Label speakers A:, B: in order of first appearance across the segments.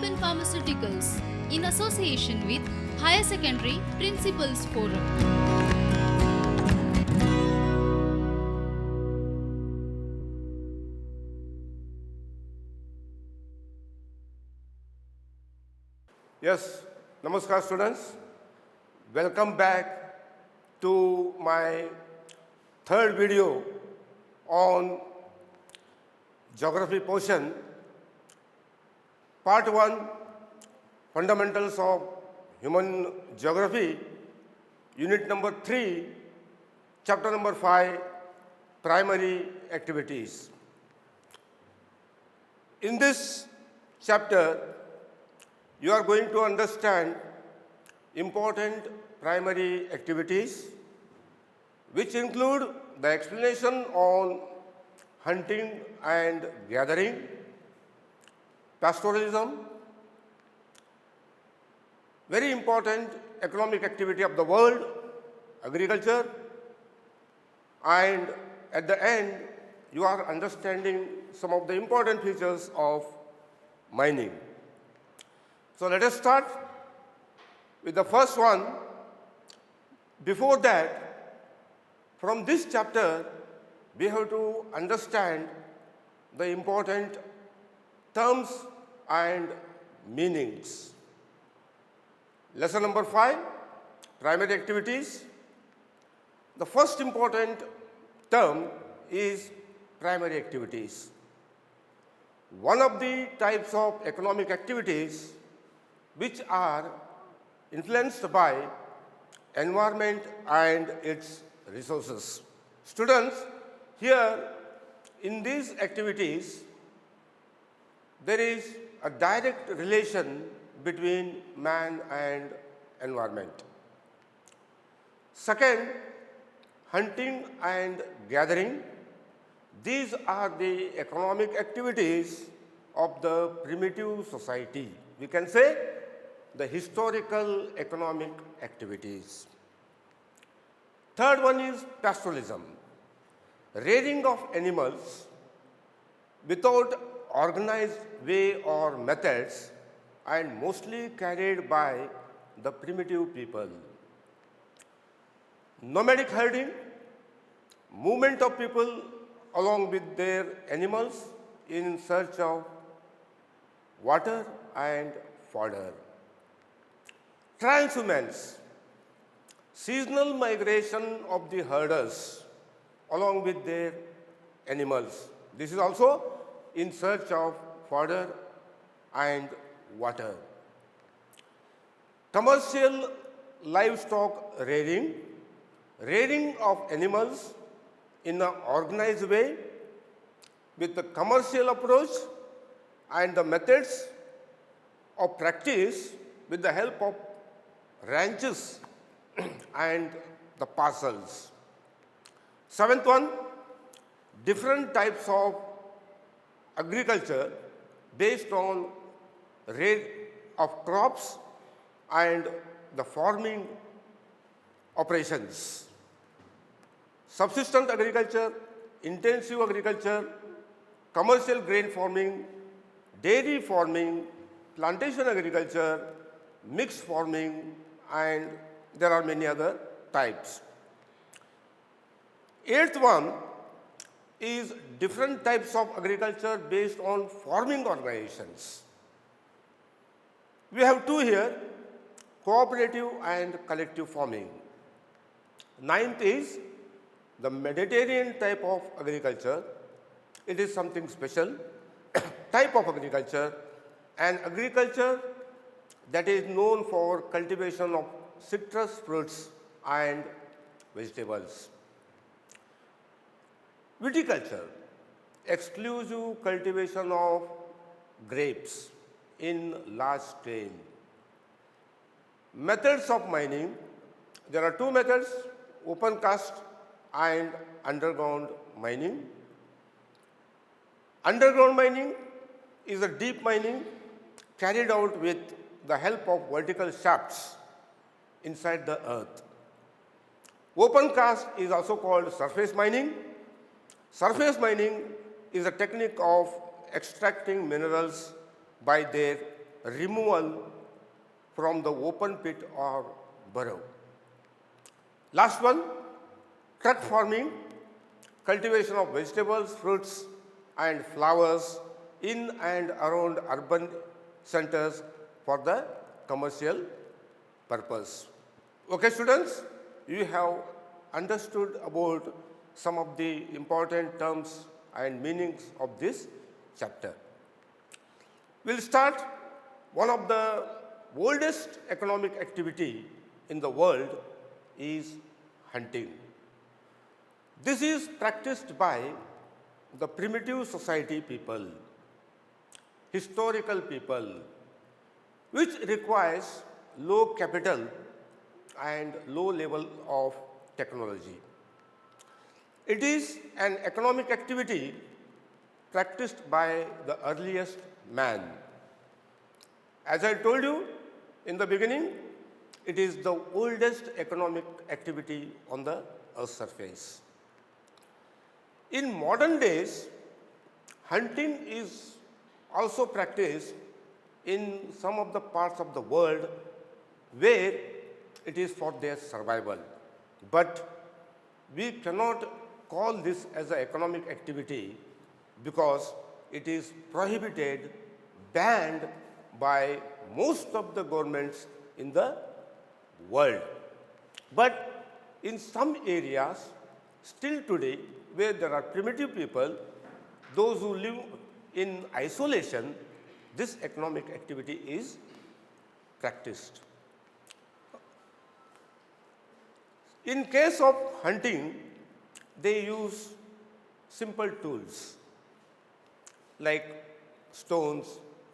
A: Health and Pharmaceuticals in association with Higher Secondary Principals Forum.
B: Yes, namaskar students. Welcome back to my third video on geography portion. Part 1, Fundamentals of Human Geography, Unit number 3, Chapter number 5, Primary Activities. In this chapter, you are going to understand important primary activities, which include the explanation on hunting and gathering, pastoralism, very important economic activity of the world, agriculture, and at the end, you are understanding some of the important features of mining. So let us start with the first one. Before that, from this chapter, we have to understand the important terms and meanings. Lesson number 5, primary activities. The first important term is primary activities. One of the types of economic activities which are influenced by environment and its resources. Students, here in these activities, there is a direct relation between man and environment. Second, hunting and gathering. These are the economic activities of the primitive society. We can say the historical economic activities. Third one is pastoralism. Rearing of animals without organized way or methods and mostly carried by the primitive people. Nomadic herding, movement of people along with their animals in search of water and fodder. Transhumance, seasonal migration of the herders along with their animals. This is also in search of fodder and water. Commercial livestock rearing, rearing of animals in an organized way with the commercial approach and the methods of practice with the help of ranches and the parcels. Seventh one, different types of agriculture based on rate of crops and the farming operations. Subsistence agriculture, intensive agriculture, commercial grain farming, dairy farming, plantation agriculture, mixed farming, and there are many other types. Eighth one is different types of agriculture based on farming organizations. We have two here, cooperative and collective farming. Ninth is the Mediterranean type of agriculture. It is something special type of agriculture, and agriculture that is known for cultivation of citrus fruits and vegetables. Viticulture, exclusive cultivation of grapes in large scale. Methods of mining, there are two methods, open cast and underground mining. Underground mining is a deep mining carried out with the help of vertical shafts inside the earth. Open cast is also called surface mining. Surface mining is a technique of extracting minerals by their removal from the open pit or burrow. Last one, truck farming, cultivation of vegetables, fruits and flowers in and around urban centers for the commercial purpose. Okay, students, you have understood about some of the important terms and meanings of this chapter. We'll start one of the oldest economic activity in the world is hunting. This is practiced by the primitive society people, historical people, which requires low capital and low level of technology. It is an economic activity practiced by the earliest man. As I told you in the beginning, it is the oldest economic activity on the Earth's surface. In modern days, hunting is also practiced in some of the parts of the world where it is for their survival. But we cannot call this as an economic activity because it is prohibited, banned by most of the governments in the world. But in some areas, still today, where there are primitive people, those who live in isolation, this economic activity is practiced. In case of hunting, they use simple tools like stones,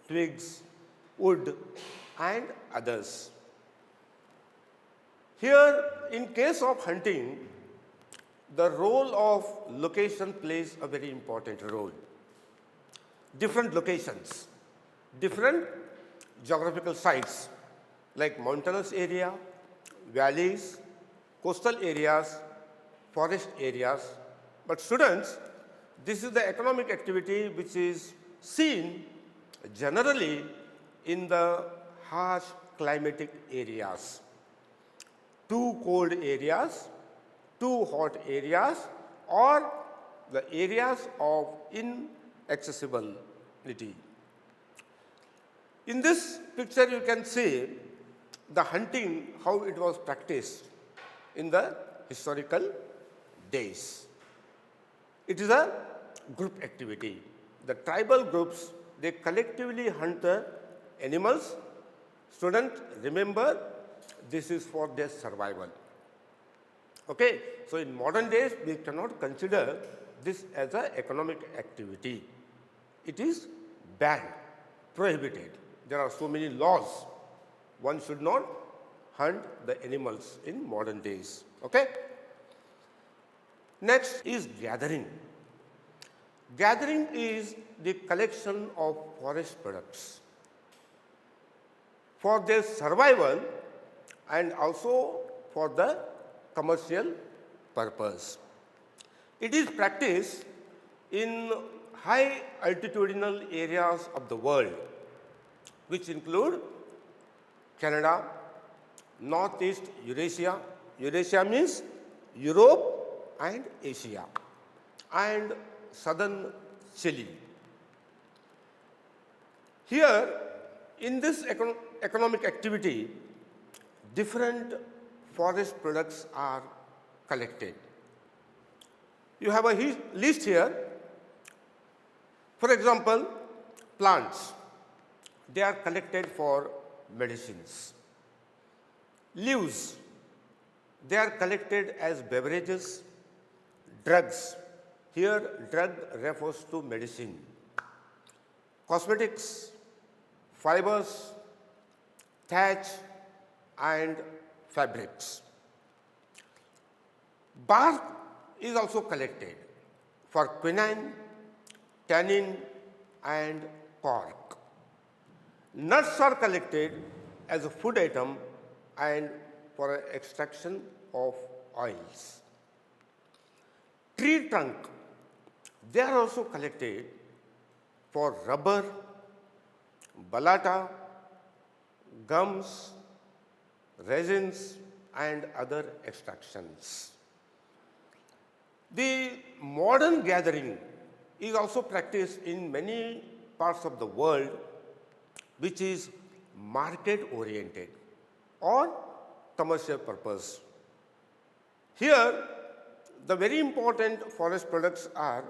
B: twigs, wood and others. Here, in case of hunting, the role of location plays a very important role. Different locations, different geographical sites like mountainous area, valleys, coastal areas, forest areas. But students, this is the economic activity which is seen generally in the harsh climatic areas. Too cold areas, too hot areas, or the areas of inaccessibility. In this picture, you can see the hunting, how it was practiced in the historical days. It is a group activity. The tribal groups, they collectively hunt the animals. Students, remember, this is for their survival. Okay, so in modern days, we cannot consider this as an economic activity. It is banned, prohibited. There are so many laws. One should not hunt the animals in modern days. Okay? Next is gathering. Gathering is the collection of forest products for their survival and also for the commercial purpose. It is practiced in high altitudinal areas of the world, which include Canada, Northeast Eurasia. Eurasia means Europe and Asia, and southern Chile. Here, in this economic activity, different forest products are collected. You have a list here. For example, plants. They are collected for medicines. Leaves. They are collected as beverages. Drugs. Here, drug refers to medicine. Cosmetics, fibers, thatch, and fabrics. Bark is also collected for quinine, tannin, and cork. Nuts are collected as a food item and for extraction of oils. Tree trunk, they are also collected for rubber, balata, gums, resins, and other extractions. The modern gathering is also practiced in many parts of the world, which is market oriented or commercial purpose. Here, the very important forest products are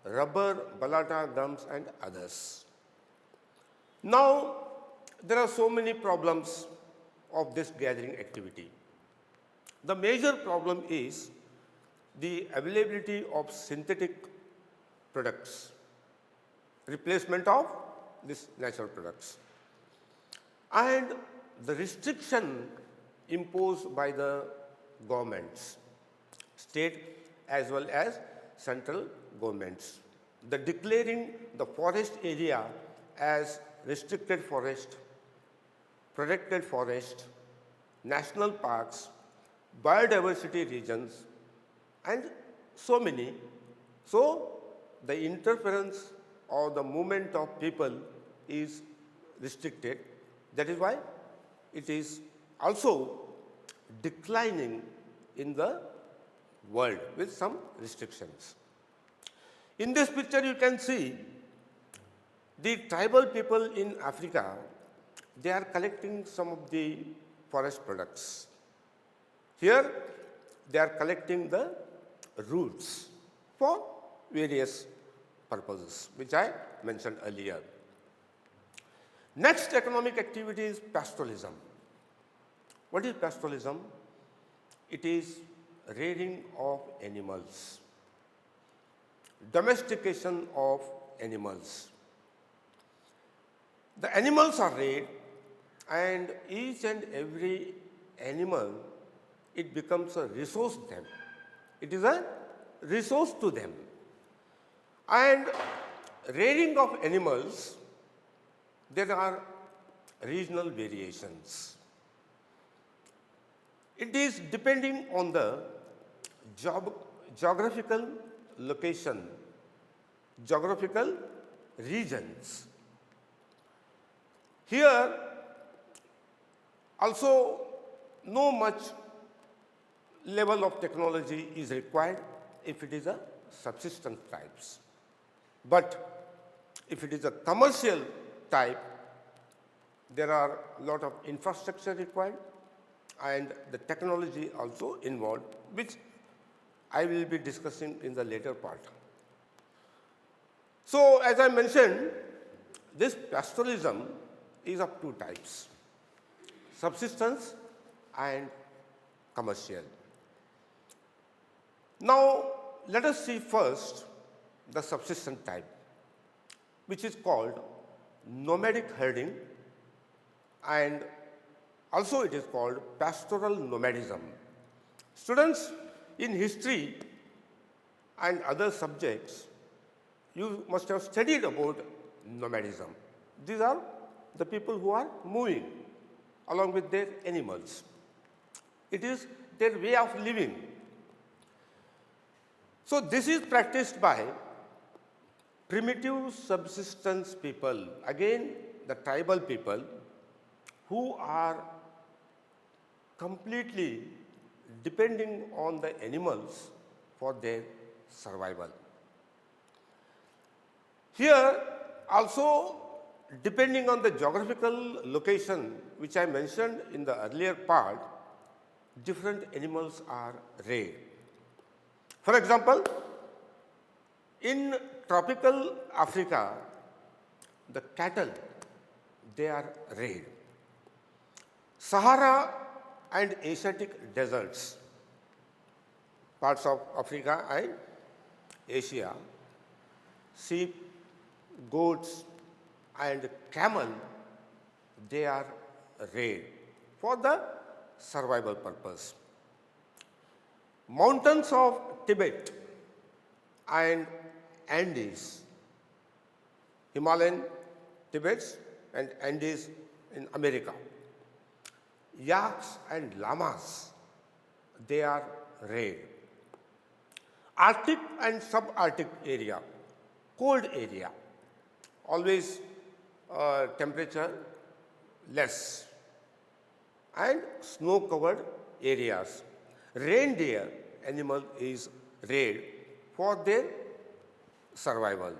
B: rubber, balata, gums, and others. Now, there are so many problems of this gathering activity. The major problem is the availability of synthetic products, replacement of these natural products, and the restriction imposed by the governments, state as well as central governments. The declaring the forest area as restricted forest, protected forest, national parks, biodiversity regions, and so many. So, the interference or the movement of people is restricted. That is why it is also declining in the world with some restrictions. In this picture, you can see the tribal people in Africa, they are collecting some of the forest products. Here, they are collecting the roots for various purposes, which I mentioned earlier. Next economic activity is pastoralism. What is pastoralism? It is rearing of animals, domestication of animals. The animals are reared, and each and every animal, it becomes a resource to them. It is a resource to them. And rearing of animals, there are regional variations. It is depending on the geographical location, geographical regions. Here, also, no much level of technology is required if it is a subsistence types. But if it is a commercial type, there are a lot of infrastructure required and the technology also involved, which I will be discussing in the later part. So, as I mentioned, this pastoralism is of two types, subsistence and commercial. Now, let us see first the subsistence type, which is called nomadic herding, and also it is called pastoral nomadism. Students, in history and other subjects, you must have studied about nomadism. These are the people who are moving along with their animals. It is their way of living. So, this is practiced by primitive subsistence people, again the tribal people who are completely depending on the animals for their survival. Here also, depending on the geographical location which I mentioned in the earlier part, different animals are reared. For example, in tropical Africa, the cattle, they are reared. Sahara and Asiatic deserts, parts of Africa and Asia, sheep, goats, and camel, they are reared for the survival purpose. Mountains of Tibet and Andes, Himalayan Tibets and Andes in America. Yaks and llamas, they are reared. Arctic and subarctic area, cold area, always temperature less. and snow-covered areas. Reindeer animal is reared for their survival.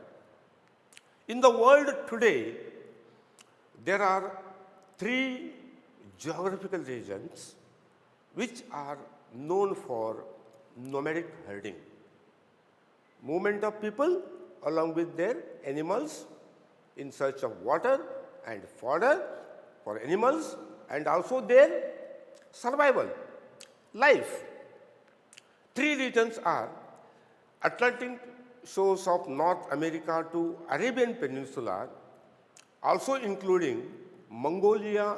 B: In the world today, there are three geographical regions which are known for nomadic herding. Movement of people along with their animals in search of water and fodder for animals and also their survival, life. Three regions are Atlantic shores of North America to Arabian Peninsula, also including Mongolia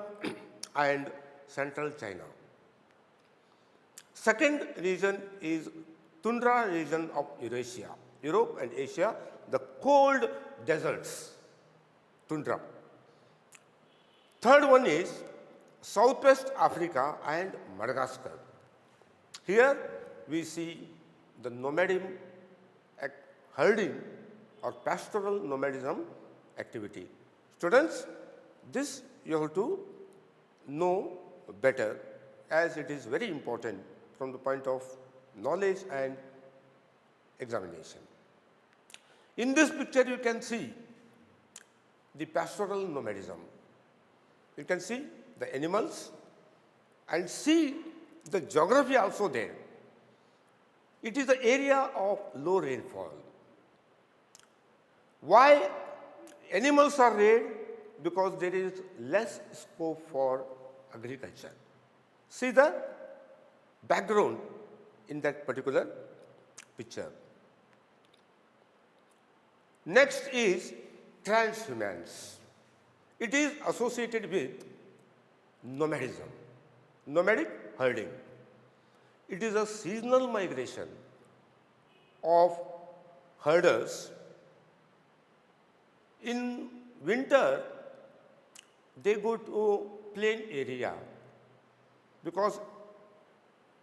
B: and central China. Second region is tundra region of Eurasia, Europe and Asia, the cold deserts, tundra. Third one is Southwest Africa and Madagascar. Here we see the nomadism, herding or pastoral nomadism activity. Students, this you have to know better as it is very important from the point of knowledge and examination. In this picture you can see the pastoral nomadism. You can see the animals and see the geography also there. It is the area of low rainfall. Why animals are reared? Because there is less scope for agriculture. See the background in that particular picture. Next is transhumance. It is associated with nomadism, nomadic herding. It is a seasonal migration of herders. In winter, they go to plain area because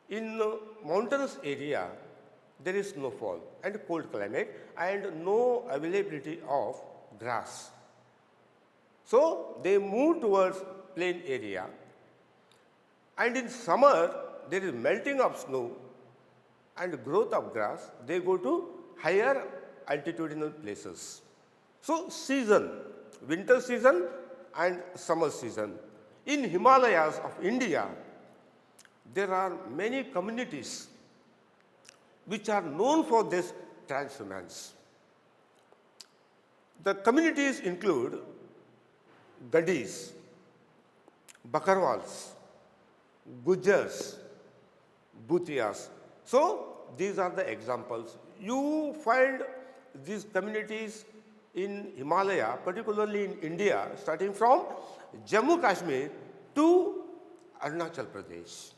B: in mountainous area there is snowfall and cold climate and no availability of grass. So they move towards plain area, and in summer there is melting of snow and growth of grass. They go to higher altitudinal places. So season, winter season and summer season. In Himalayas of India, there are many communities which are known for this transhumance. The communities include Gadis, Bakarwals, Gujars, Bhutias. So these are the examples. You find these communities in Himalaya, particularly in India, starting from Jammu Kashmir to Arunachal Pradesh.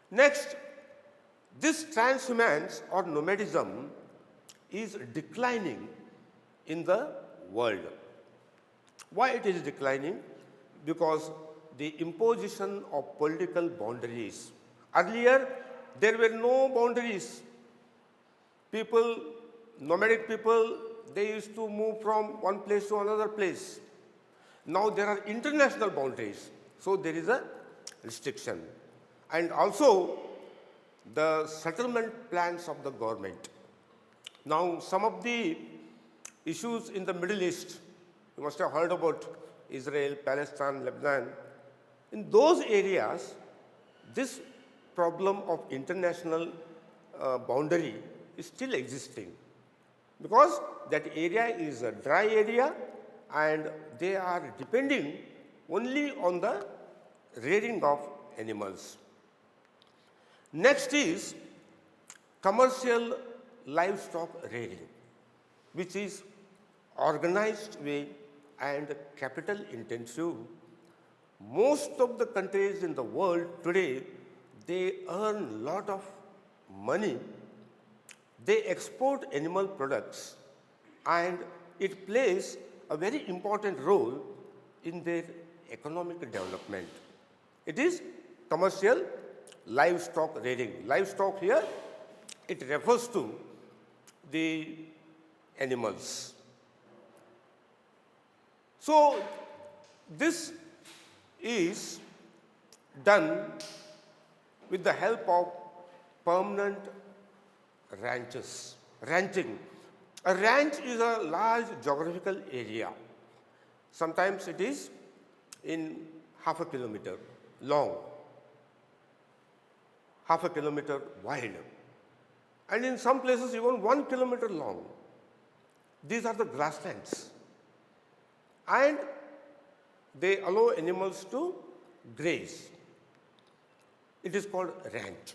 B: Next, this transhumance or nomadism is declining in the world. Why it is declining? Because the imposition of political boundaries. Earlier, there were no boundaries. People, nomadic people, they used to move from one place to another place. Now there are international boundaries, so there is a restriction. And also the settlement plans of the government. Now some of the issues in the Middle East, you must have heard about Israel, Palestine, Lebanon. In those areas, this problem of international boundary is still existing because that area is a dry area and they are depending only on the rearing of animals. Next is commercial livestock rearing, which is organized way and capital intensive. Most of the countries in the world today, they earn a lot of money. They export animal products and it plays a very important role in their economic development. It is commercial livestock rearing. Livestock here, it refers to the animals. So this is done with the help of permanent ranching. A ranch is a large geographical area. Sometimes it is in half a kilometer long, half a kilometer wide, and in some places even 1 kilometer long. These are the grasslands, and they allow animals to graze. It is called ranch.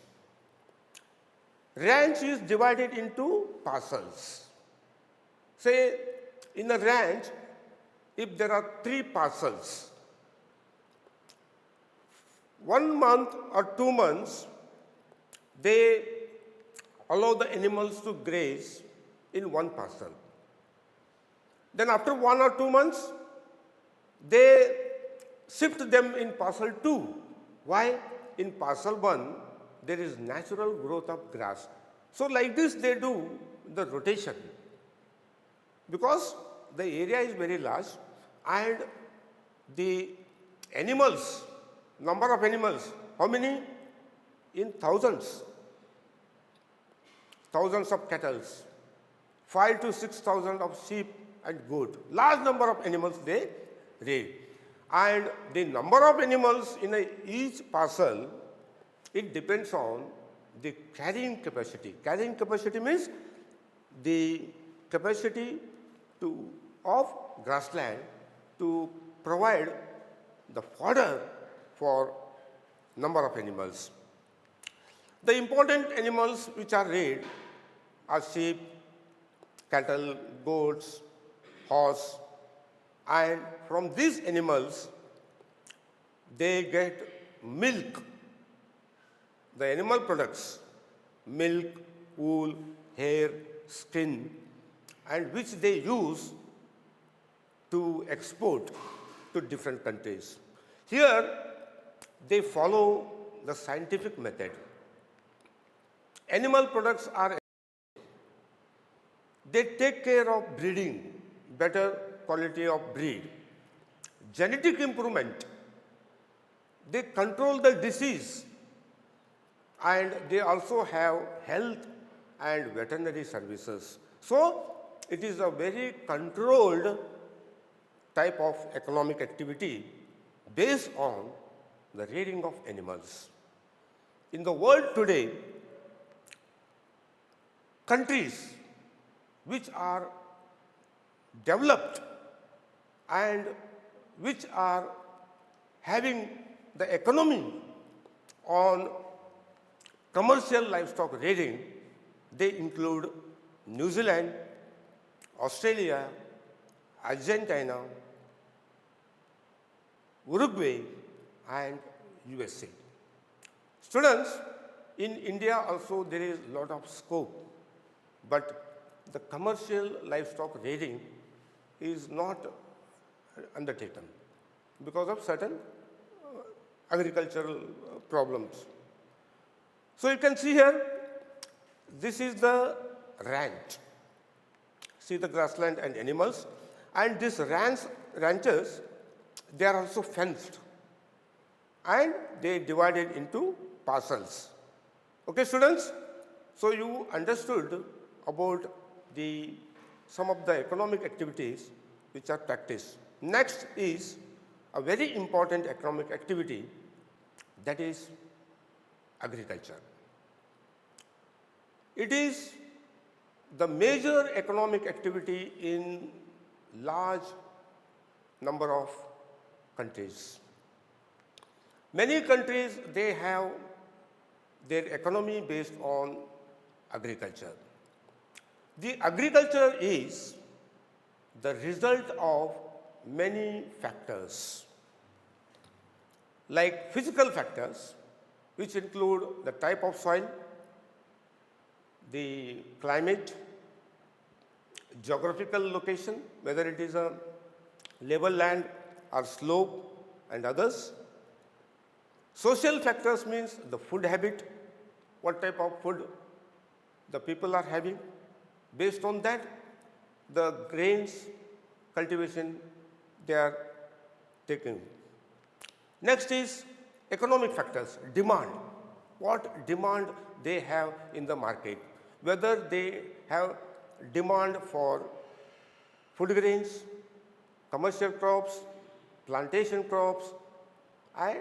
B: Ranch is divided into parcels. Say, in a ranch, if there are 3 parcels, 1 month or 2 months, they allow the animals to graze in 1 parcel. Then after 1 or 2 months, they shift them in parcel 2. Why? In parcel 1, there is natural growth of grass. So like this they do the rotation, because the area is very large and the animals, number of animals, how many? In thousands. Thousands of cattle, 5,000 to 6,000 of sheep and goat. Large number of animals they raise. And the number of animals in each parcel, it depends on the carrying capacity. Carrying capacity means the capacity of grassland to provide the fodder for number of animals. The important animals which are reared are sheep, cattle, goats, horse, and from these animals they get milk. The animal products, milk, wool, hair, skin, and which they use to export to different countries. Here they follow the scientific method. Animal products are, they take care of breeding, better quality of breed, genetic improvement, they control the disease, and they also have health and veterinary services. So it is a very controlled type of economic activity based on the rearing of animals. In the world today, countries which are developed and which are having the economy on commercial livestock rearing, they include New Zealand, Australia, Argentina, Uruguay, and USA. Students, in India also there is a lot of scope, but the commercial livestock rearing is not undertaken because of certain agricultural problems. So you can see here, this is the ranch. See the grassland and animals, and these ranches, they are also fenced and they divided into parcels. Okay, students? So you understood about some of the economic activities which are practiced. Next is a very important economic activity, that is agriculture. It is the major economic activity in large number of countries. Many countries, they have their economy based on agriculture. The agriculture is the result of many factors, like physical factors, which include the type of soil, the climate, geographical location, whether it is a level land or slope, and others. Social factors means the food habit, what type of food the people are having. Based on that, the grains cultivation they are taking. Next is economic factors, demand. What demand they have in the market, whether they have demand for food grains, commercial crops, plantation crops, and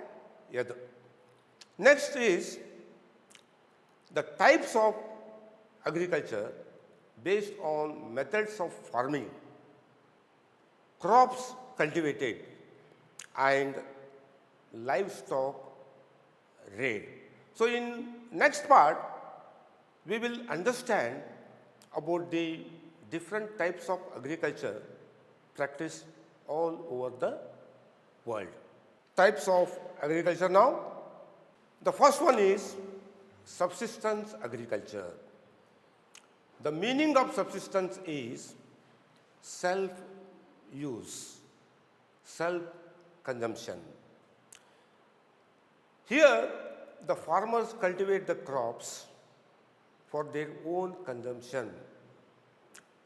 B: other. Next is the types of agriculture based on methods of farming, crops cultivated, and livestock reared. So in next part, we will understand about the different types of agriculture practiced all over the world. Types of agriculture now. The first one is subsistence agriculture. The meaning of subsistence is self-use, self-consumption. Here, the farmers cultivate the crops for their own consumption.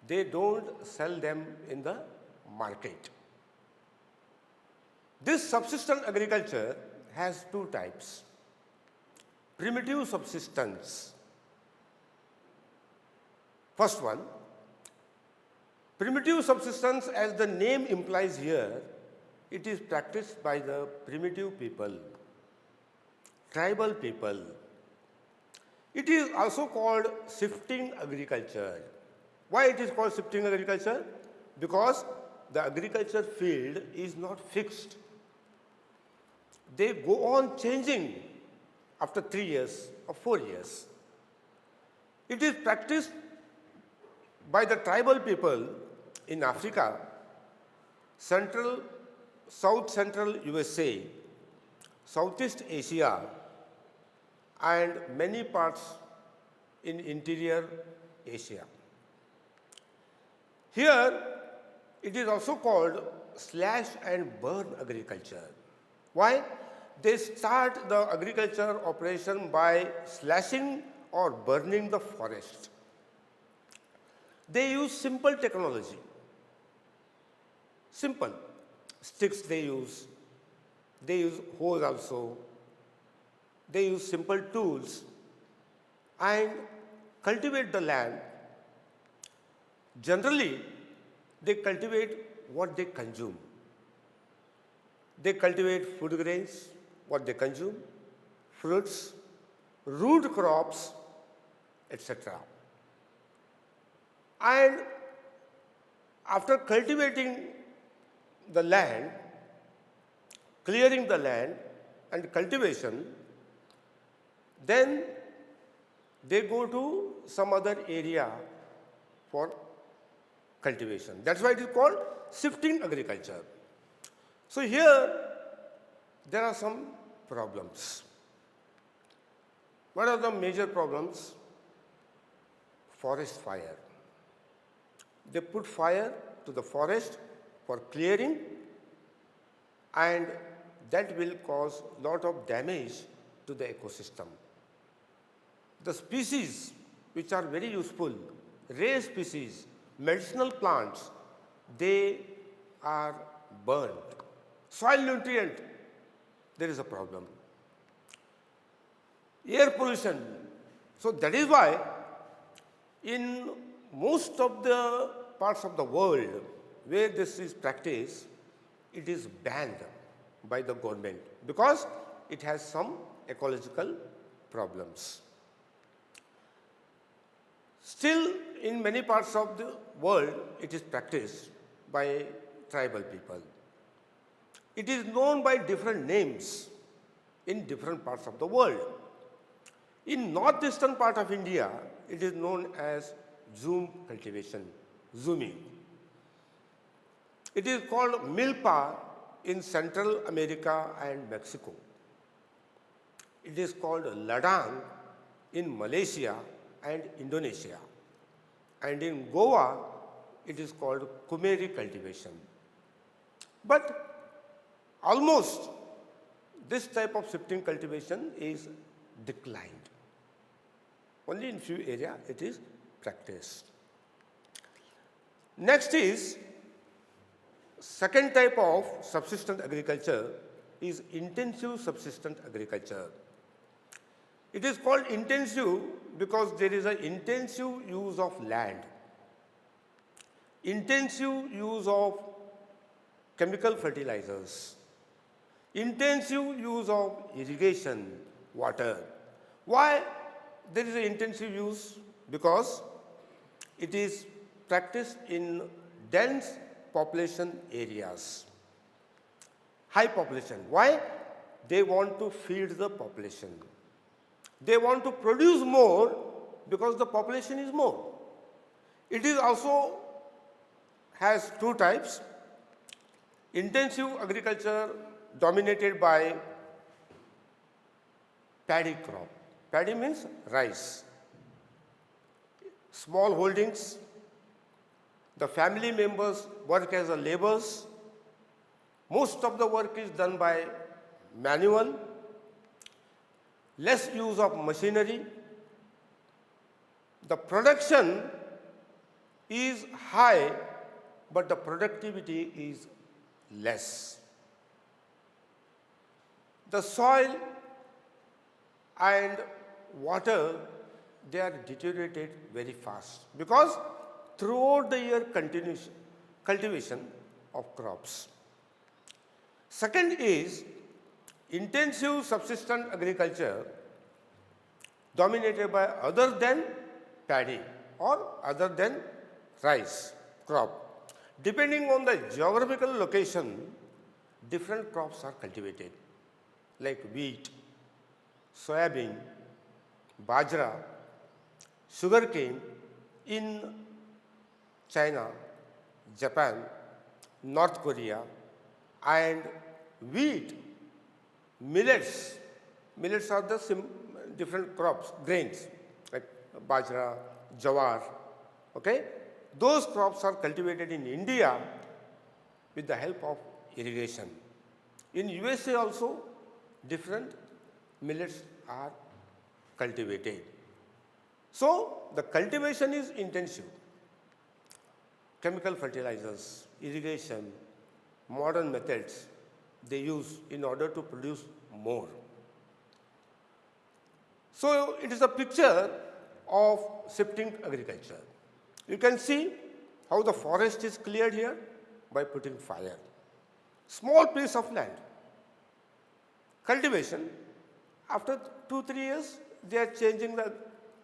B: They don't sell them in the market. This subsistence agriculture has two types. Primitive subsistence. First one, primitive subsistence, as the name implies here, it is practiced by the primitive people, tribal people. It is also called shifting agriculture. Why it is called shifting agriculture? Because the agriculture field is not fixed. They go on changing after 3 years or 4 years. It is practiced by the tribal people in Africa, South Central USA, Southeast Asia, and many parts in interior Asia. Here, it is also called slash and burn agriculture. Why? They start the agriculture operation by slashing or burning the forest. They use simple technology. Simple. Sticks they use hoes also, they use simple tools and cultivate the land. Generally, they cultivate what they consume. They cultivate food grains, what they consume, fruits, root crops, etc. And after cultivating the land, clearing the land and cultivation, then they go to some other area for cultivation. That's why it is called shifting agriculture. So here there are some problems. What are the major problems? Forest fire. They put fire to the forest for clearing, and that will cause lot of damage to the ecosystem. The species which are very useful, rare species, medicinal plants, they are burned. Soil nutrient, there is a problem. Air pollution. So that is why in most of the parts of the world where this is practiced, it is banned by the government because it has some ecological problems. Still, in many parts of the world, it is practiced by tribal people. It is known by different names in different parts of the world. In northeastern part of India, it is known as zoom cultivation, zooming. It is called milpa in Central America and Mexico. It is called ladang in Malaysia and Indonesia. And in Goa, it is called kumeri cultivation. But almost this type of shifting cultivation is declined. Only in few areas it is practiced. Next is second type of subsistence agriculture, is intensive subsistence agriculture. It is called intensive because there is an intensive use of land, intensive use of chemical fertilizers, intensive use of irrigation, water. Why there is an intensive use? Because it is practiced in dense population areas, high population. Why? They want to feed the population. They want to produce more because the population is more. It is also has two types. Intensive agriculture dominated by paddy crop. Paddy means rice. Small holdings. The family members work as a laborers. Most of the work is done by manual. Less use of machinery. The production is high, but the productivity is less. The soil and water, they are deteriorated very fast because throughout the year cultivation of crops. Second is intensive subsistence agriculture dominated by other than paddy or other than rice crop. Depending on the geographical location, different crops are cultivated like wheat, soybean, bajra, sugarcane in China, Japan, North Korea, and wheat, millets. Millets are the different crops, grains like bajra, jawar. Okay? Those crops are cultivated in India with the help of irrigation. In USA also, different millets are cultivated. So, the cultivation is intensive. Chemical fertilizers, irrigation, modern methods they use in order to produce more. So, it is a picture of shifting agriculture. You can see how the forest is cleared here by putting fire. Small piece of land. Cultivation, after 2-3 years, they are changing the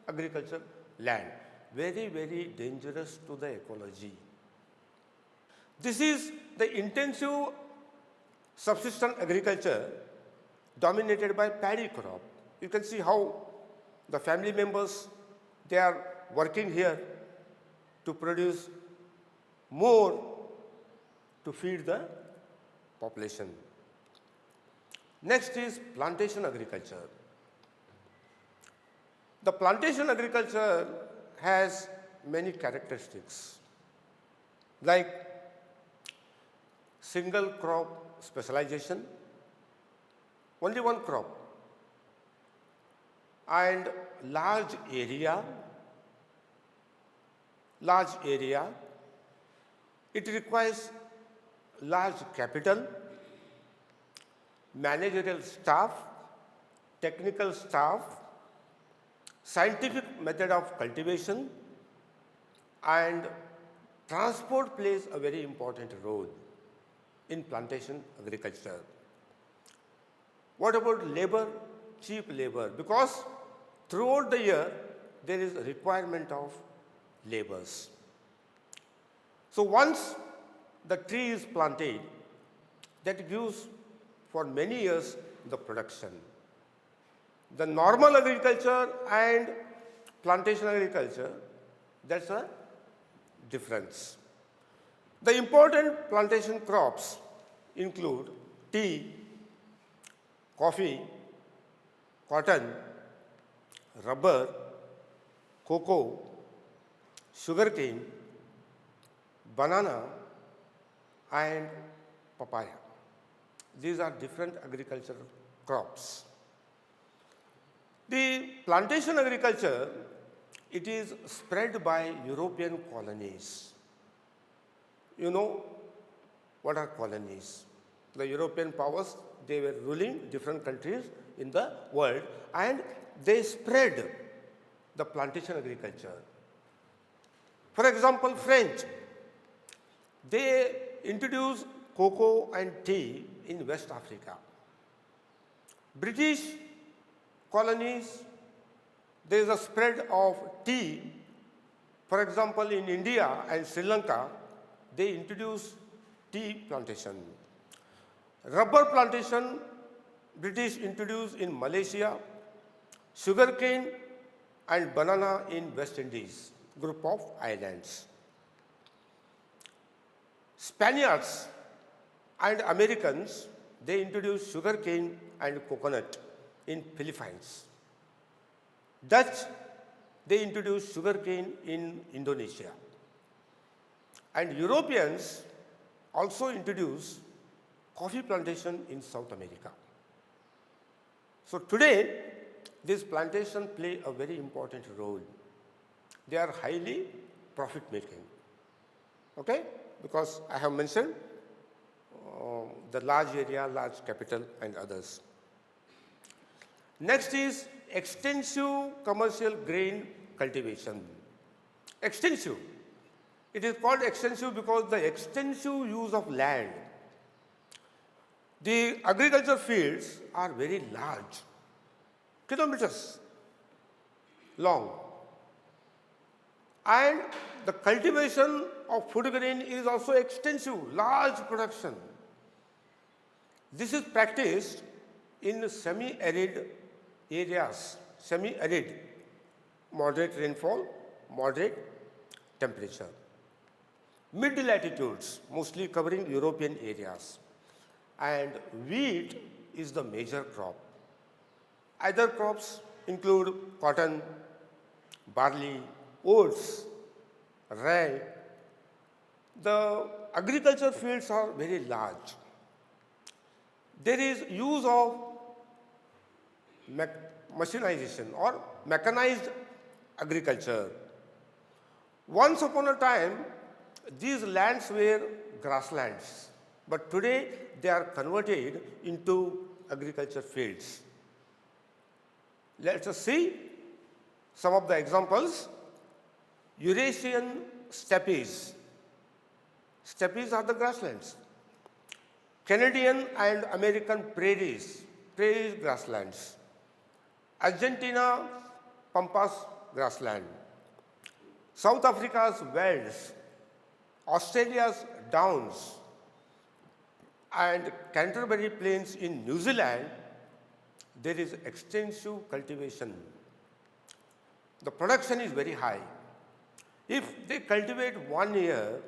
B: agriculture land. Very, very dangerous to the ecology. This is the intensive subsistence agriculture dominated by paddy crop. You can see how the family members, they are working here to produce more to feed the population. Next is plantation agriculture. The plantation agriculture has many characteristics like single crop specialization, only one crop, and large area. It requires large capital, managerial staff, technical staff, scientific method of cultivation, and transport plays a very important role in plantation agriculture. What about labor? Cheap labor, because throughout the year there is a requirement of laborers. So once the tree is planted, that gives for many years the production. The normal agriculture and plantation agriculture, that's a difference. The important plantation crops include tea, coffee, cotton, rubber, cocoa, sugarcane, banana, and papaya. These are different agricultural crops. The plantation agriculture, it is spread by European colonies. You know what are colonies? The European powers, they were ruling different countries in the world, and they spread the plantation agriculture. For example, French, they introduced cocoa and tea in West Africa. British colonies, there is a spread of tea. For example, in India and Sri Lanka, they introduced tea plantation. Rubber plantation, British introduced in Malaysia, sugarcane and banana in West Indies, group of islands. Spaniards and Americans, they introduced sugarcane and coconut in Philippines. Dutch, they introduced sugarcane in Indonesia. And Europeans also introduced coffee plantation in South America. So today, these plantations play a very important role. They are highly profit making. Okay? Because I have mentioned the large area, large capital and others. Next is extensive commercial grain cultivation. Extensive. It is called extensive because the extensive use of land. The agriculture fields are very large, kilometers long. And the cultivation of food grain is also extensive, large production. This is practiced in semi-arid areas, semi-arid, moderate rainfall, moderate temperature. Mid-latitudes, mostly covering European areas. And wheat is the major crop. Other crops include cotton, barley, oats, rye. The agriculture fields are very large. There is use of machinization or mechanized agriculture. Once upon a time, these lands were grasslands, but today they are converted into agriculture fields. Let us see some of the examples. Eurasian steppes. Steppes are the grasslands. Canadian and American prairies, prairie grasslands. Argentina, pampas grassland. South Africa's velds. Australia's downs. And Canterbury Plains in New Zealand, there is extensive cultivation. The production is very high. If they cultivate 1 year,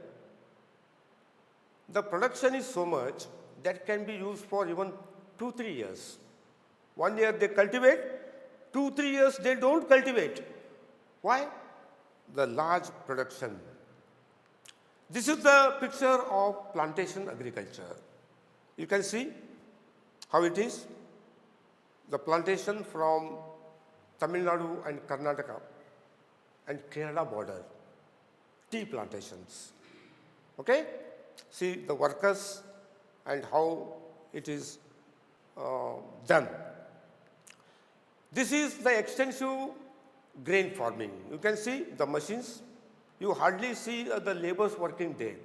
B: the production is so much that can be used for even 2-3 years. 1 year they cultivate, 2-3 years they don't cultivate. Why? The large production. This is the picture of plantation agriculture. You can see how it is. The plantation from Tamil Nadu and Karnataka and Kerala border, tea plantations. Okay? See the workers and how it is done. This is the extensive grain farming. You can see the machines. You hardly see the laborers working there.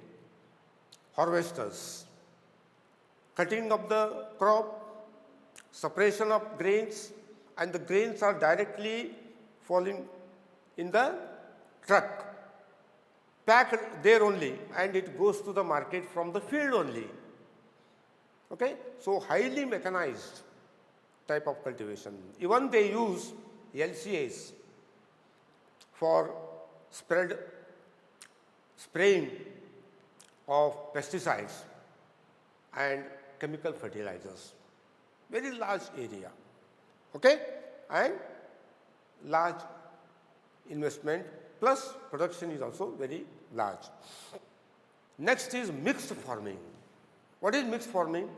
B: Harvesters, cutting of the crop, separation of grains, and the grains are directly falling in the truck, packed there only, and it goes to the market from the field only. Okay? So highly mechanized type of cultivation. Even they use LCAs for spraying of pesticides and chemical fertilizers. Very large area. Okay? And large investment plus production is also very large. Next is mixed farming. What is mixed farming?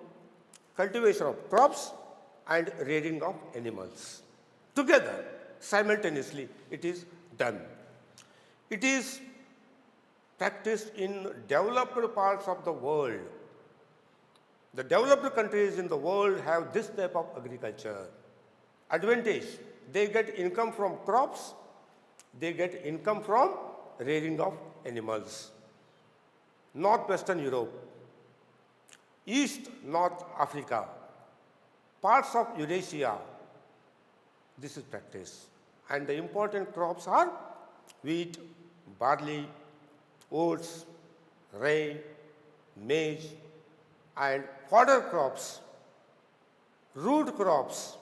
B: Cultivation of crops and rearing of animals. Together, simultaneously, it is done. It is practiced in developed parts of the world. The developed countries in the world have this type of agriculture. Advantage, they get income from crops, they get income from rearing of animals. Northwestern Europe, East North Africa, parts of Eurasia, this is practice. And the important crops are wheat, barley, oats, rye, maize, and fodder crops, root crops,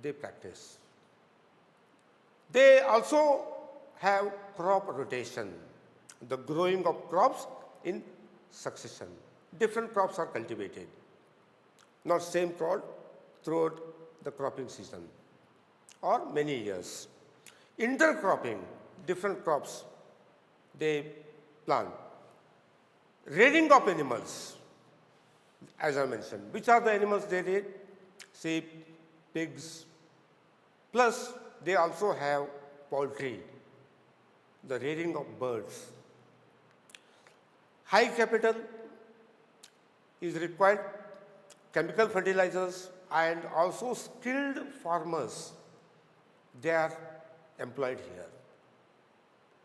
B: they practice. They also have crop rotation, the growing of crops in succession. Different crops are cultivated, not same crop throughout the cropping season or many years. Intercropping, different crops they plant. Rearing of animals, as I mentioned. Which are the animals they rear? Sheep, pigs, plus they also have poultry, the rearing of birds. High capital is required, chemical fertilizers, and also skilled farmers, they are employed here.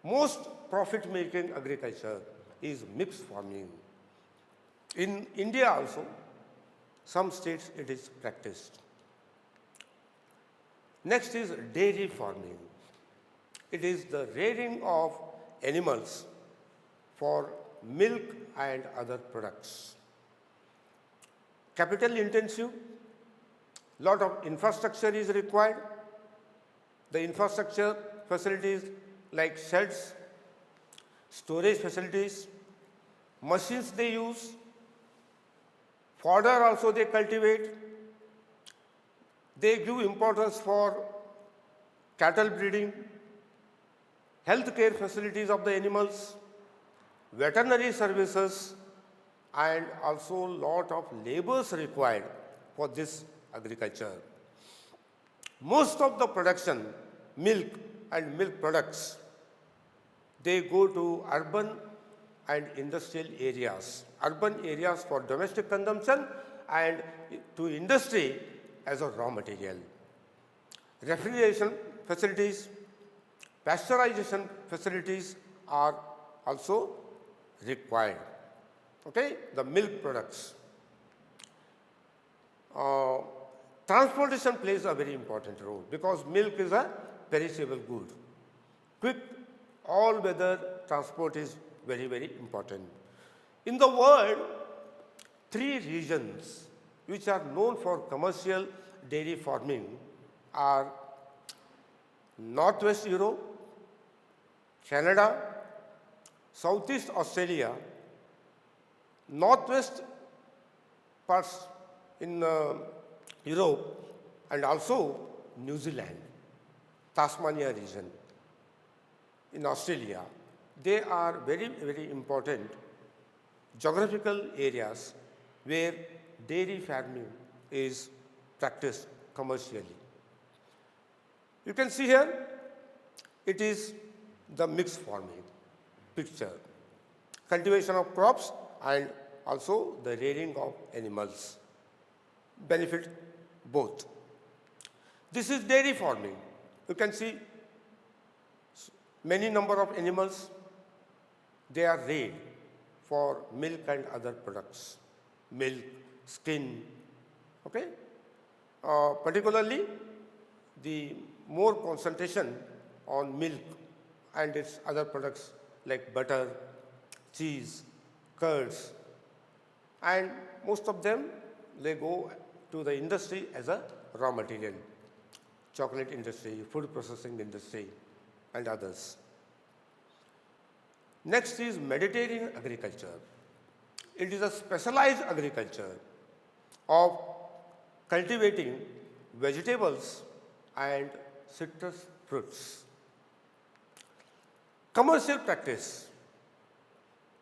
B: Most profit-making agriculture is mixed farming. In India also, some states it is practiced. Next is dairy farming. It is the rearing of animals for milk and other products. Capital intensive, lot of infrastructure is required. The infrastructure facilities like sheds, storage facilities, machines they use, fodder also they cultivate. They give importance for cattle breeding, healthcare facilities of the animals, veterinary services, and also lot of labors required for this agriculture. Most of the production, milk and milk products, they go to urban and industrial areas. Urban areas for domestic consumption and to industry as a raw material. Refrigeration facilities, pasteurization facilities are also required. Okay, the milk products. Transportation plays a very important role because milk is a perishable good. Quick, all-weather transport is very, very important. In the world, 3 regions which are known for commercial dairy farming are Northwest Europe, Canada, Southeast Australia, Northwest parts in Europe, and also New Zealand, Tasmania region in Australia. They are very, very important geographical areas where dairy farming is practiced commercially. You can see here, it is the mixed farming picture. Cultivation of crops and also the rearing of animals. Benefit both. This is dairy farming. You can see many number of animals, they are reared for milk and other products. Milk, skin, okay? Particularly, the more concentration on milk and its other products like butter, cheese, curds, and most of them, they go to the industry as a raw material, chocolate industry, food processing industry, and others. Next is Mediterranean agriculture. It is a specialized agriculture of cultivating vegetables and citrus fruits. Commercial practice.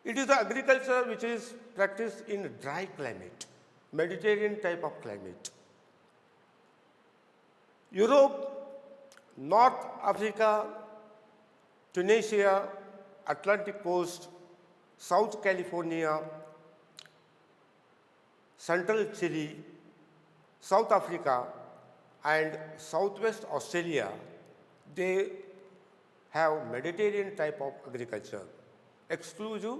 B: It is the agriculture which is practiced in dry climate, Mediterranean type of climate. Europe, North Africa, Tunisia, Atlantic coast, South California, Central Chile, South Africa, and Southwest Australia, they have Mediterranean type of agriculture, exclusive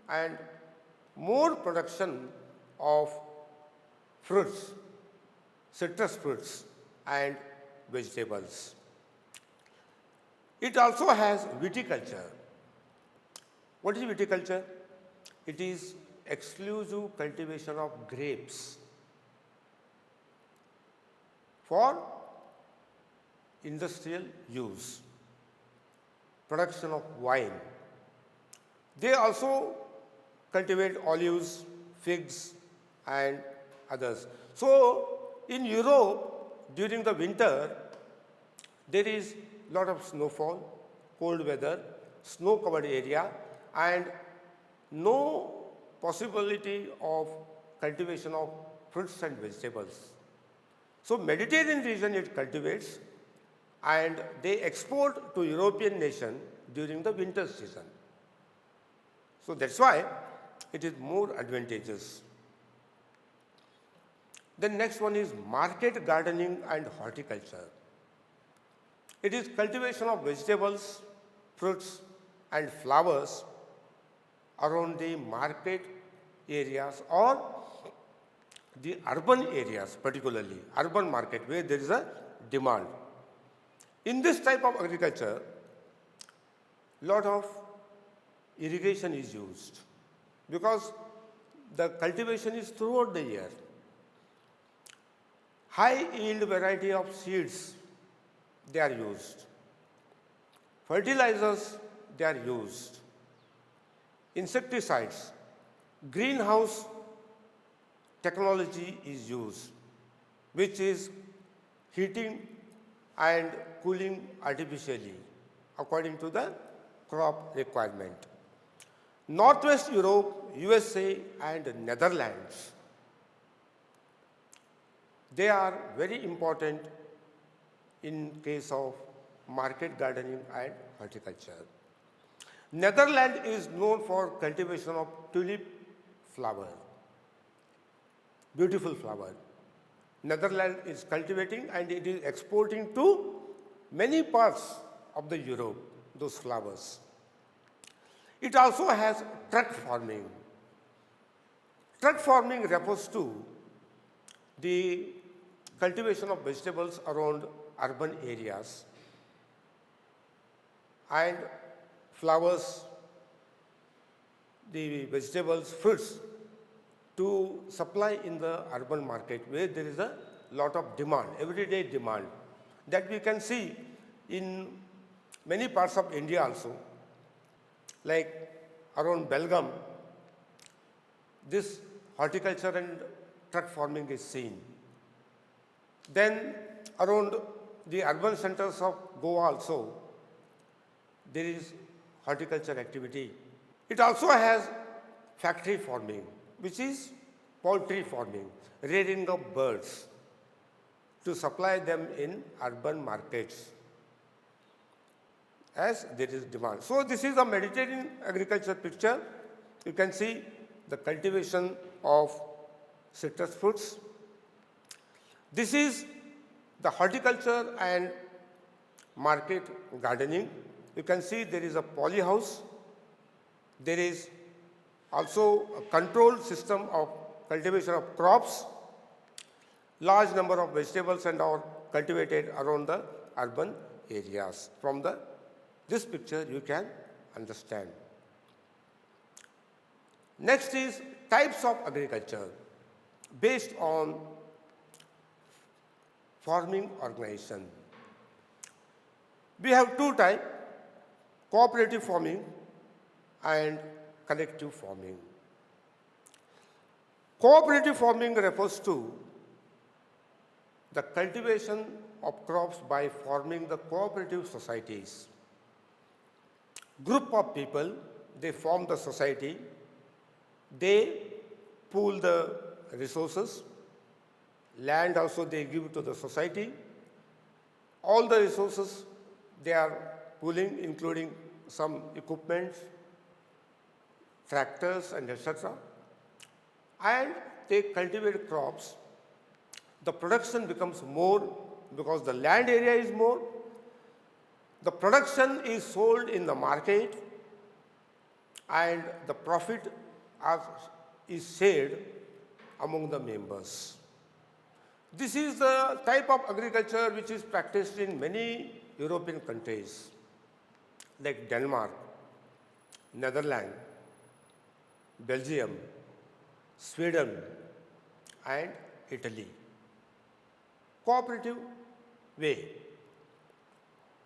B: and more production of fruits, citrus fruits and vegetables. It also has viticulture. What is viticulture? It is exclusive cultivation of grapes for industrial use, production of wine. They also cultivate olives, figs, and others. So, in Europe, during the winter, there is lot of snowfall, cold weather, snow-covered area, and no possibility of cultivation of fruits and vegetables. So, Mediterranean region it cultivates and they export to European nation during the winter season. So, that is why it is more advantageous. The next one is market gardening and horticulture. It is cultivation of vegetables, fruits and flowers around the market areas or the urban areas, particularly urban market where there is a demand. In this type of agriculture, lot of irrigation is used because the cultivation is throughout the year. High yield variety of seeds they are used. Fertilizers they are used. Insecticides, greenhouse technology is used, which is heating and cooling artificially according to the crop requirement. Northwest Europe, USA and Netherlands, they are very important in case of market gardening and horticulture. Netherlands is known for cultivation of tulip flower, beautiful flower. Netherlands is cultivating and it is exporting to many parts of the Europe, those flowers. It also has truck farming. Truck farming refers to the cultivation of vegetables around urban areas and flowers, the vegetables, fruits to supply in the urban market where there is a lot of demand, everyday demand that we can see in many parts of India also, like around Belgaum, this horticulture and truck farming is seen. Then around the urban centers of Goa also, there is horticulture activity. It also has factory farming, which is poultry farming, rearing of birds to supply them in urban markets as there is demand. So, this is a Mediterranean agriculture picture. You can see the cultivation of citrus fruits. This is the horticulture and market gardening. You can see there is a poly house. There is also a controlled system of cultivation of crops. Large number of vegetables and are cultivated around the urban areas. From this picture you can understand. Next is types of agriculture based on farming organization. We have two types, cooperative farming and collective farming. Cooperative farming refers to the cultivation of crops by forming the cooperative societies. Group of people, they form the society, they pool the resources, land also they give to the society. All the resources they are pooling, including some equipment, tractors and etc. And they cultivate crops, the production becomes more because the land area is more. The production is sold in the market and the profit is shared among the members. This is the type of agriculture which is practiced in many European countries like Denmark, Netherlands, Belgium, Sweden and Italy. Cooperative way.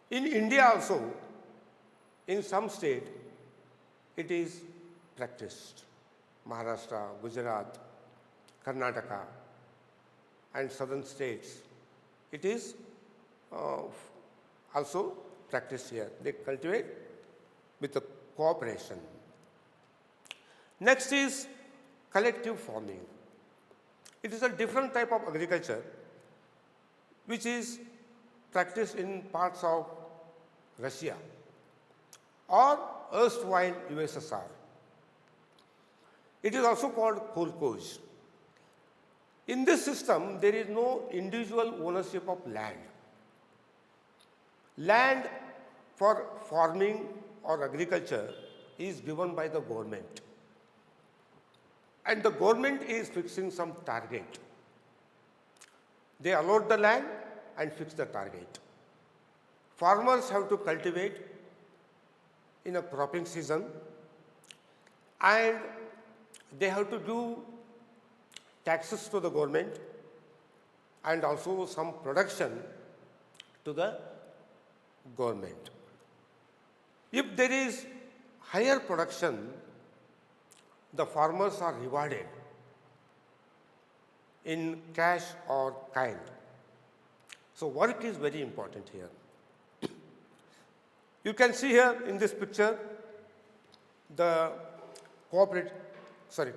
B: In India also, in some state, it is practiced. Maharashtra, Gujarat, Karnataka and southern states. It is also practiced here. They cultivate with the cooperation. Next is collective farming. It is a different type of agriculture which is practiced in parts of Russia or erstwhile USSR. It is also called kolkhoz. In this system, there is no individual ownership of land. Land for farming or agriculture is given by the government. And the government is fixing some target. They allot the land and fix the target. Farmers have to cultivate in a cropping season and they have to give taxes to the government and also some production to the government. If there is higher production, the farmers are rewarded in cash or kind. So work is very important here. You can see here in this picture the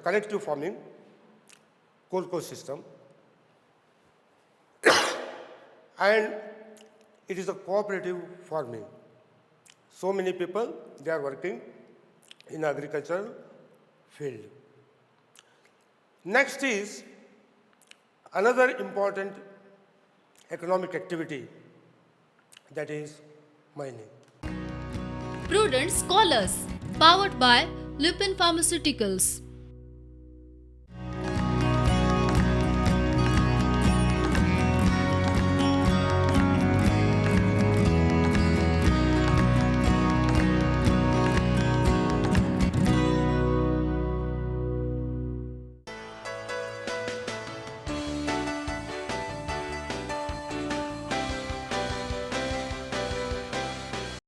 B: collective farming, kolkhoz system, and it is a cooperative farming. So many people, they are working in agricultural field. Next is another important economic activity, that is mining.
A: Prudent Scholars, powered by Lupin Pharmaceuticals.